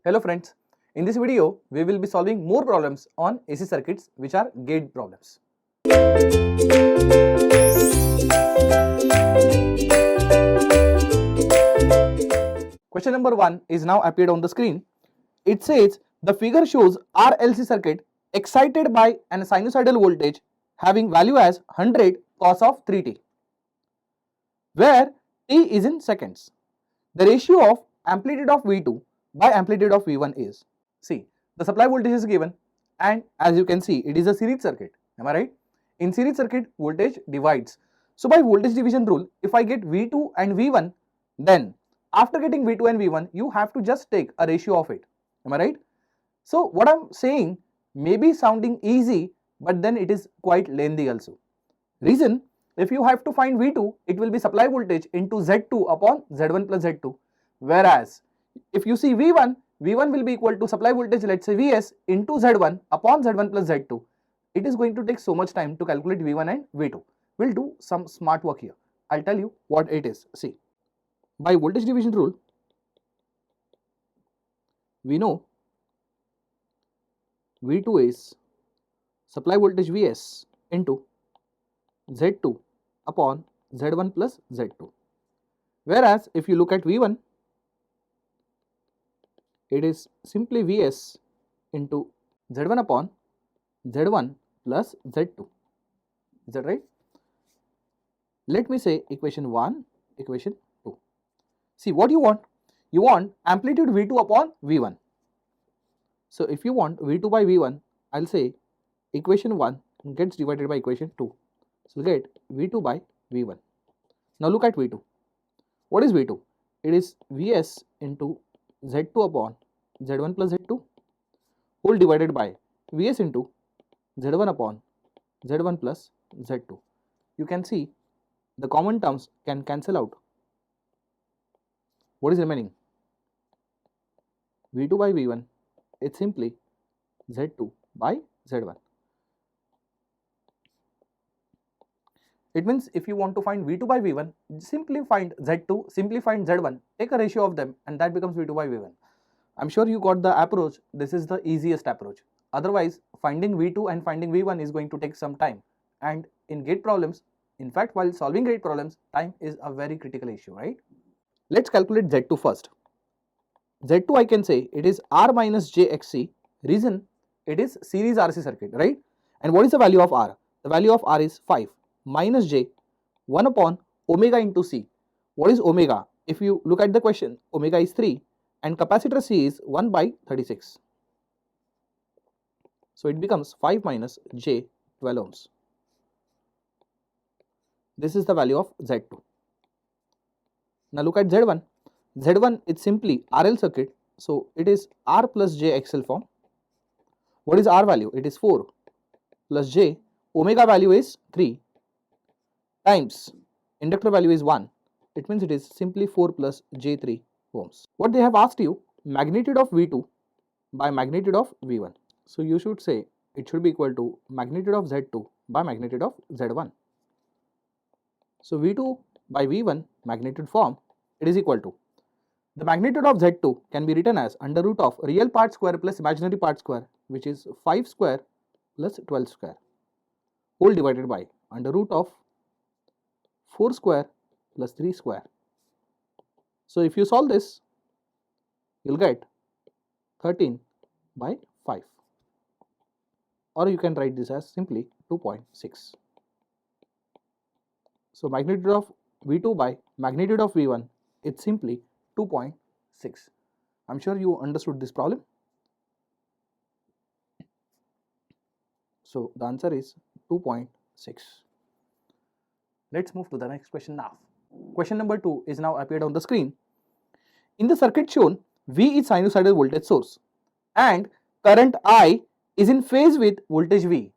Hello friends, in this video we will be solving more problems on AC circuits which are gate problems. Question number 1 is now appeared on the screen. It says the figure shows RLC circuit excited by an sinusoidal voltage having value as 100 cos of 3t, where t is in seconds. The ratio of amplitude of V2 by amplitude of V1 is, see, the supply voltage is given and as you can see it is a series circuit, am I right? In series circuit voltage divides. So by voltage division rule, if I get V2 and V1, then after getting V2 and V1 you have to just take a ratio of it, am I right? So what I'm saying may be sounding easy, but then it is quite lengthy also. Reason, if you have to find V2, it will be supply voltage into Z2 upon Z1 plus Z2. Whereas, if you see V1, V1 will be equal to supply voltage, let's say Vs into Z1 upon Z1 plus Z2. It is going to take so much time to calculate V1 and V2. We'll do some smart work here. I'll tell you what it is. See, by voltage division rule, we know V2 is supply voltage Vs into Z2 upon Z1 plus Z2. Whereas if you look at V1, it is simply Vs into Z1 upon Z1 plus Z2. Is that right? Let me say equation 1, equation 2. See what you want? You want amplitude V2 upon V1. So if you want V2 by V1, I'll say equation 1 gets divided by equation 2. So we'll get V2 by V1. Now look at V2. What is V2? It is Vs into Z2 upon Z1 plus Z2 whole divided by Vs into Z1 upon Z1 plus Z2. You can see the common terms can cancel out. What is remaining? V2 by V1, it's simply Z2 by Z1. It means if you want to find V2 by V1, simply find Z2, simply find Z1, take a ratio of them and that becomes V2 by V1. I'm sure you got the approach. This is the easiest approach. Otherwise, finding V2 and finding V1 is going to take some time. And in gate problems, in fact, while solving gate problems, time is a very critical issue, right? Let's calculate Z2 first. Z2 I can say it is R minus JXC. Reason, it is series RC circuit, right? And what is the value of R? The value of R is 5 minus J 1 upon omega into C. What is omega? If you look at the question, omega is 3 and capacitor C is 1 by 36. So it becomes 5 minus J 12 ohms. This is the value of Z2. Now look at Z1. Z1 is simply RL circuit. So it is R plus J XL form. What is R value? It is 4 plus J. Omega value is 3 times inductor value is 1. It means it is simply 4 plus J3 ohms. What they have asked you, magnitude of V2 by magnitude of V1. So you should say it should be equal to magnitude of Z2 by magnitude of Z1. So V2 by V1 magnitude form, it is equal to, the magnitude of Z2 can be written as under root of real part square plus imaginary part square, which is 5 square plus 12 square whole divided by under root of 4 square plus 3 square. So if you solve this, you'll get 13 by 5, or you can write this as simply 2.6. So magnitude of V2 by magnitude of V1, it's simply 2.6. I'm sure you understood this problem. So the answer is 2.6. Let's move to the next question now. Question number 2 is now appeared on the screen. In the circuit shown, V is sinusoidal voltage source and current I is in phase with voltage V.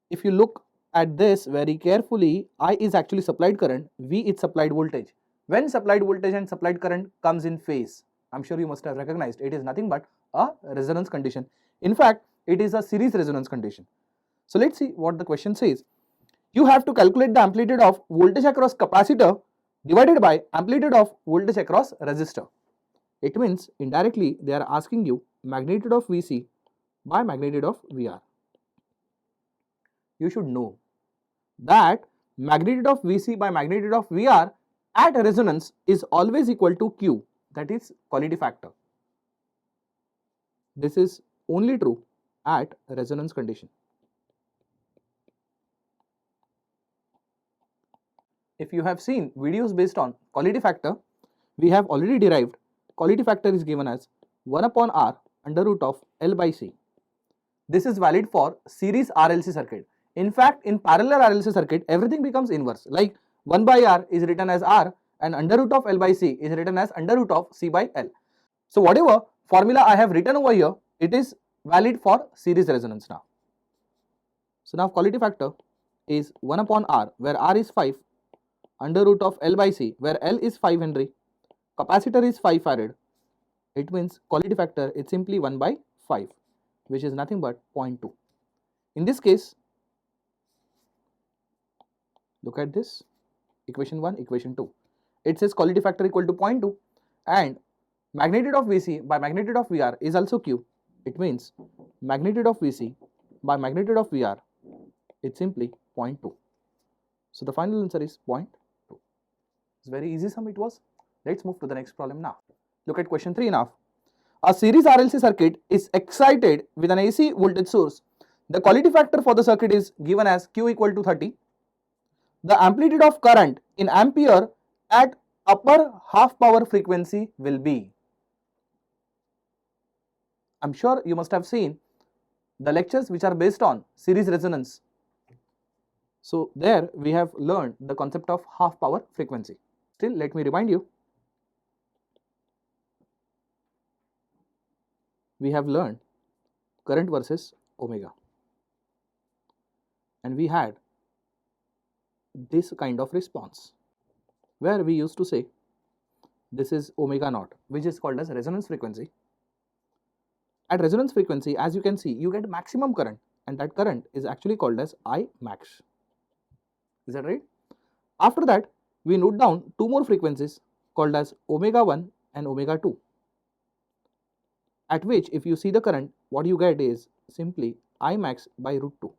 If you look at this very carefully, I is actually supplied current, V is supplied voltage. When supplied voltage and supplied current comes in phase, I'm sure you must have recognized it is nothing but a resonance condition. In fact, it is a series resonance condition. So let's see what the question says. You have to calculate the amplitude of voltage across capacitor divided by amplitude of voltage across resistor. It means indirectly they are asking you magnitude of Vc by magnitude of Vr. You should know that magnitude of Vc by magnitude of Vr at resonance is always equal to Q, that is quality factor. This is only true at resonance condition. If you have seen videos based on quality factor, we have already derived quality factor is given as 1 upon R under root of L by C. This is valid for series RLC circuit. In fact, in parallel RLC circuit, everything becomes inverse. Like 1 by R is written as R and under root of L by C is written as under root of C by L. So whatever formula I have written over here, it is valid for series resonance now. So now quality factor is 1 upon R, where R is 5, under root of L by C, where L is 5 Henry, capacitor is 5 Farad. It means quality factor is simply 1 by 5, which is nothing but 0.2. In this case, look at this, equation 1, equation 2. It says quality factor equal to 0.2 and magnitude of Vc by magnitude of Vr is also Q. It means magnitude of Vc by magnitude of Vr is simply 0.2. So the final answer is 0.2. It's very easy sum it was. Let's move to the next problem now. Look at question 3 now. A series RLC circuit is excited with an AC voltage source. The quality factor for the circuit is given as Q equal to 30. The amplitude of current in ampere at upper half power frequency will be. I'm sure you must have seen the lectures which are based on series resonance. So there we have learned the concept of half power frequency. Still, let me remind you, we have learned current versus omega, and we had this kind of response where we used to say this is omega naught, which is called as resonance frequency. At resonance frequency, as you can see, you get maximum current, and that current is actually called as I max. Is that right? After that, we note down two more frequencies called as omega 1 and omega 2, at which if you see the current, what you get is simply I max by root 2.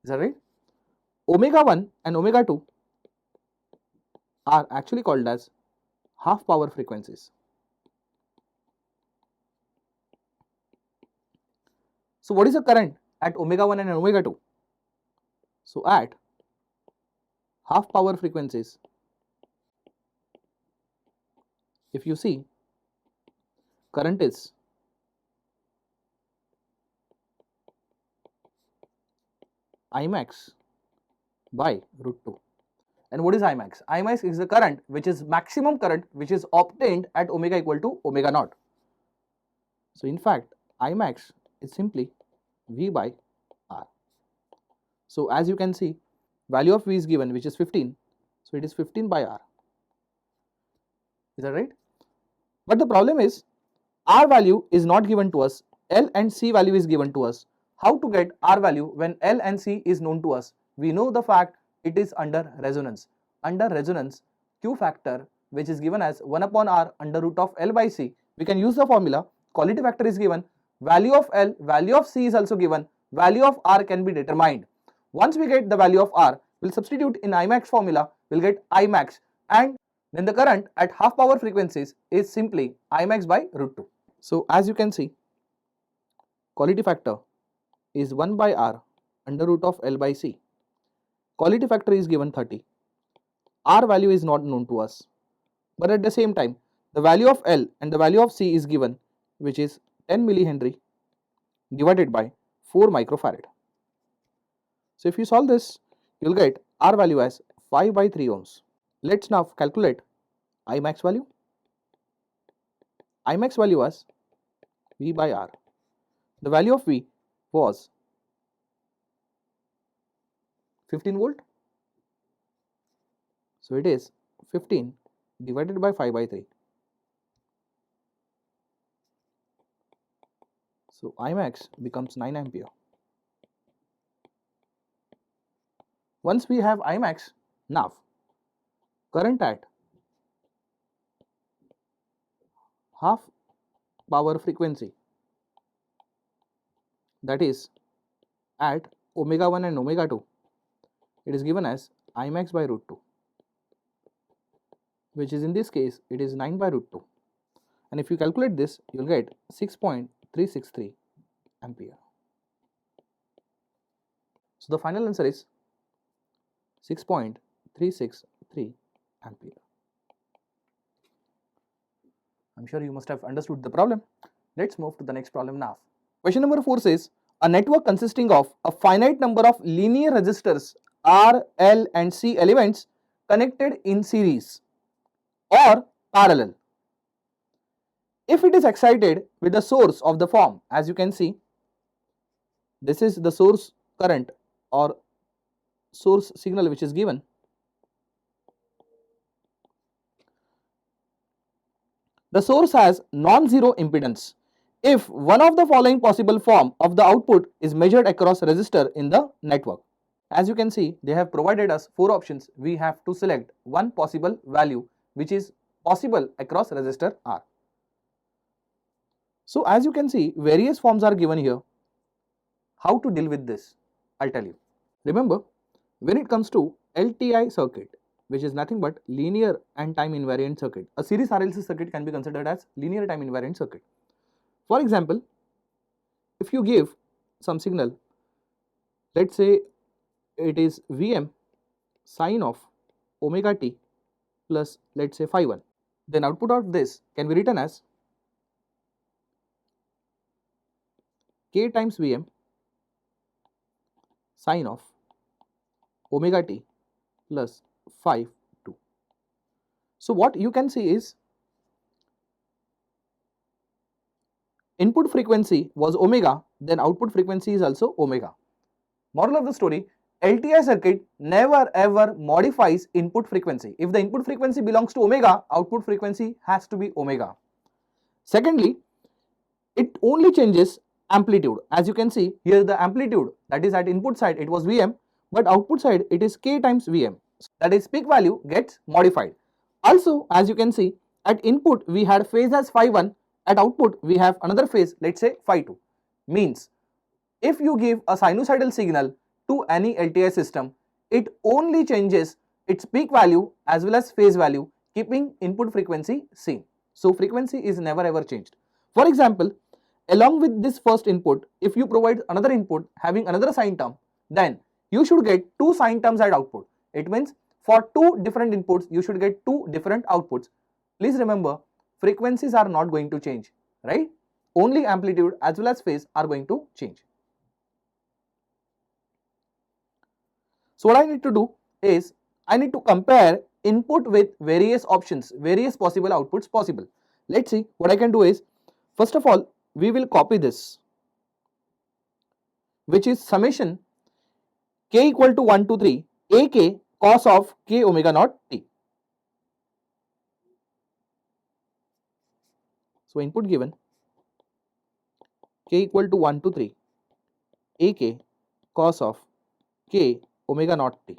Is that right? Omega 1 and omega 2 are actually called as half power frequencies. So what is the current at omega 1 and omega 2? So at half power frequencies, if you see, current is I max by root 2. And what is I max? I max is the current which is maximum current which is obtained at omega equal to omega naught. So in fact, I max is simply V by R. So as you can see, value of V is given, which is 15. So it is 15 by R. Is that right? But the problem is, R value is not given to us. L and C value is given to us. How to get R value when L and C is known to us? We know the fact it is under resonance. Under resonance, Q factor, which is given as 1 upon R under root of L by C, we can use the formula. Quality factor is given, value of L, value of C is also given, value of R can be determined. Once we get the value of R, we'll substitute in I max formula, we'll get I max, and then the current at half power frequencies is simply I max by root 2. So as you can see, quality factor is 1 by R under root of L by C. Quality factor is given 30. R value is not known to us, but at the same time, the value of L and the value of C is given, which is 10 millihenry divided by 4 microfarad. So if you solve this, you'll get R value as 5 by 3 ohms. Let's now calculate I max value. I max value was V by R. The value of V was 15 volt. So it is 15 divided by 5 by 3. So I max becomes 9 ampere. Once we have I max, now current at half power frequency, that is at omega 1 and omega 2, it is given as I max by root 2, which is in this case it is 9 by root 2, and if you calculate this you will get 6.363 ampere. So the final answer is 6.363 ampere. I'm sure you must have understood the problem. Let's move to the next problem now. Question number 4 says, a network consisting of a finite number of linear resistors R, L and C elements connected in series or parallel. If it is excited with the source of the form, as you can see, this is the source current or source signal which is given. The source has non-zero impedance if one of the following possible form of the output is measured across resistor in the network. As you can see, they have provided us 4 options. We have to select one possible value which is possible across resistor R. So as you can see, various forms are given here. How to deal with this? I'll tell you. Remember, when it comes to LTI circuit, which is nothing but linear and time invariant circuit, a series RLC circuit can be considered as linear time invariant circuit. For example, if you give some signal, let's say it is Vm sine of omega t plus let's say phi 1, then output of this can be written as k times Vm sine of omega t plus phi 2. So what you can see is input frequency was omega, then output frequency is also omega. Moral of the story, LTI circuit never ever modifies input frequency. If the input frequency belongs to omega, output frequency has to be omega. Secondly, it only changes amplitude. As you can see here, the amplitude, that is at input side it was Vm, but output side it is k times Vm, that is peak value gets modified. Also, as you can see, at input we had phase as phi 1, at output we have another phase, let's say phi 2. Means if you give a sinusoidal signal to any LTI system, it only changes its peak value as well as phase value, keeping input frequency same. So frequency is never ever changed. For example, along with this first input, if you provide another input having another sine term, then you should get 2 sine terms at output. It means for 2 different inputs, you should get 2 different outputs. Please remember, frequencies are not going to change, right? Only amplitude as well as phase are going to change. So what I need to do is, I need to compare input with various options, various possible outputs possible. Let's see, what I can do is, first of all, we will copy this, which is summation k equal to 1 to 3 ak cos of k omega naught t. So input given k equal to 1 to 3 ak cos of k omega naught t.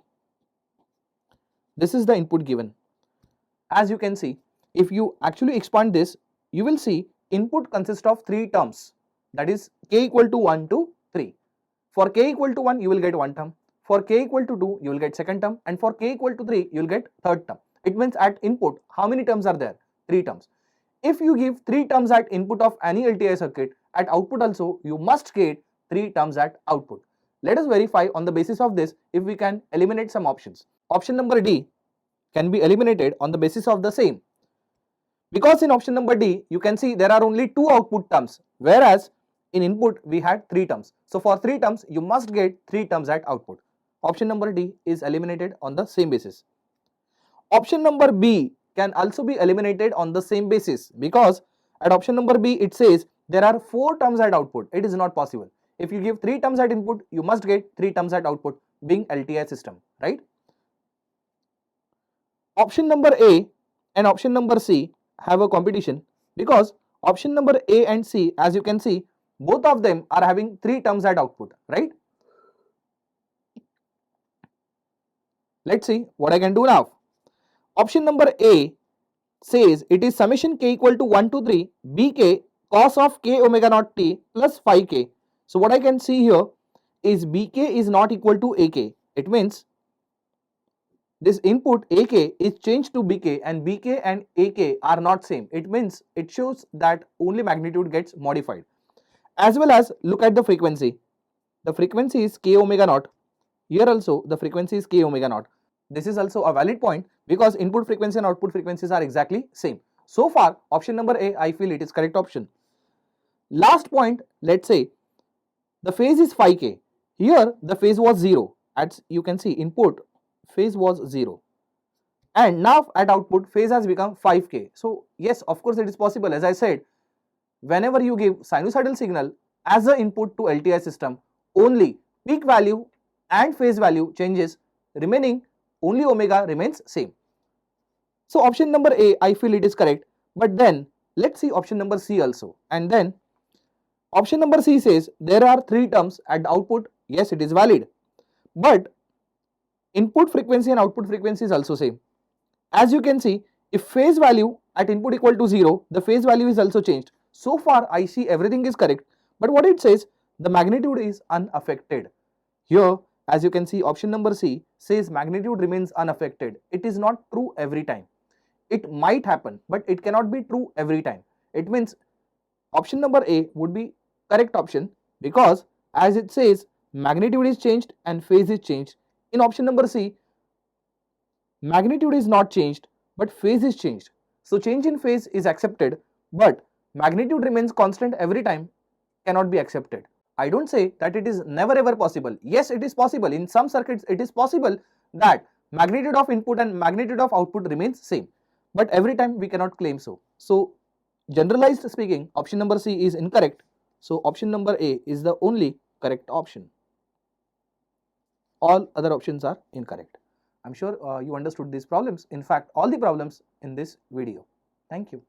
This is the input given. As you can see, if you actually expand this, you will see input consists of 3 terms, that is k equal to 1 to 3. For k equal to 1, you will get 1 term. For k equal to 2, you will get second term, and for k equal to 3, you will get third term. It means at input, how many terms are there? 3 terms. If you give 3 terms at input of any LTI circuit, at output also, you must get 3 terms at output. Let us verify on the basis of this if we can eliminate some options. Option number D can be eliminated on the basis of the same. Because in option number D, you can see there are only 2 output terms, whereas in input we had 3 terms. So for 3 terms, you must get 3 terms at output. Option number D is eliminated on the same basis. Option number B can also be eliminated on the same basis, because at option number B it says there are 4 terms at output. It is not possible. If you give 3 terms at input, you must get 3 terms at output, being LTI system, right? Option number A and option number C have a competition, because option number A and C, as you can see, both of them are having 3 terms at output, right? Let's see what I can do now. Option number A says it is summation k equal to 1 to 3 bk cos of k omega naught t plus phi k. So what I can see here is bk is not equal to ak. It means this input ak is changed to bk and bk and ak are not same. It means it shows that only magnitude gets modified. As well as look at the frequency. The frequency is k omega naught. Here also the frequency is k omega naught. This is also a valid point because input frequency and output frequencies are exactly same. So far option number A, I feel it is correct option. Last point, let's say the phase is phi k. Here the phase was 0. As you can see, input phase was 0. And now at output phase has become 5k. So yes, of course it is possible. As I said, whenever you give sinusoidal signal as an input to LTI system, only peak value and phase value changes, remaining only omega remains same. So option number A, I feel it is correct. But then let's see option number C also. And then option number C says there are 3 terms at the output. Yes, it is valid. But input frequency and output frequency is also same. As you can see, if phase value at input equal to 0, the phase value is also changed. So far I see everything is correct. But what it says, the magnitude is unaffected. Here, as you can see, option number C says magnitude remains unaffected. It is not true every time. It might happen, but it cannot be true every time. It means option number A would be correct option because as it says magnitude is changed and phase is changed. In option number C, magnitude is not changed but phase is changed. So change in phase is accepted, but magnitude remains constant every time cannot be accepted. I don't say that it is never ever possible. Yes, it is possible. In some circuits it is possible that magnitude of input and magnitude of output remains same. But every time we cannot claim so. So generalized speaking, option number C is incorrect. So option number A is the only correct option. All other options are incorrect. I'm sure you understood these problems. In fact, all the problems in this video. Thank you.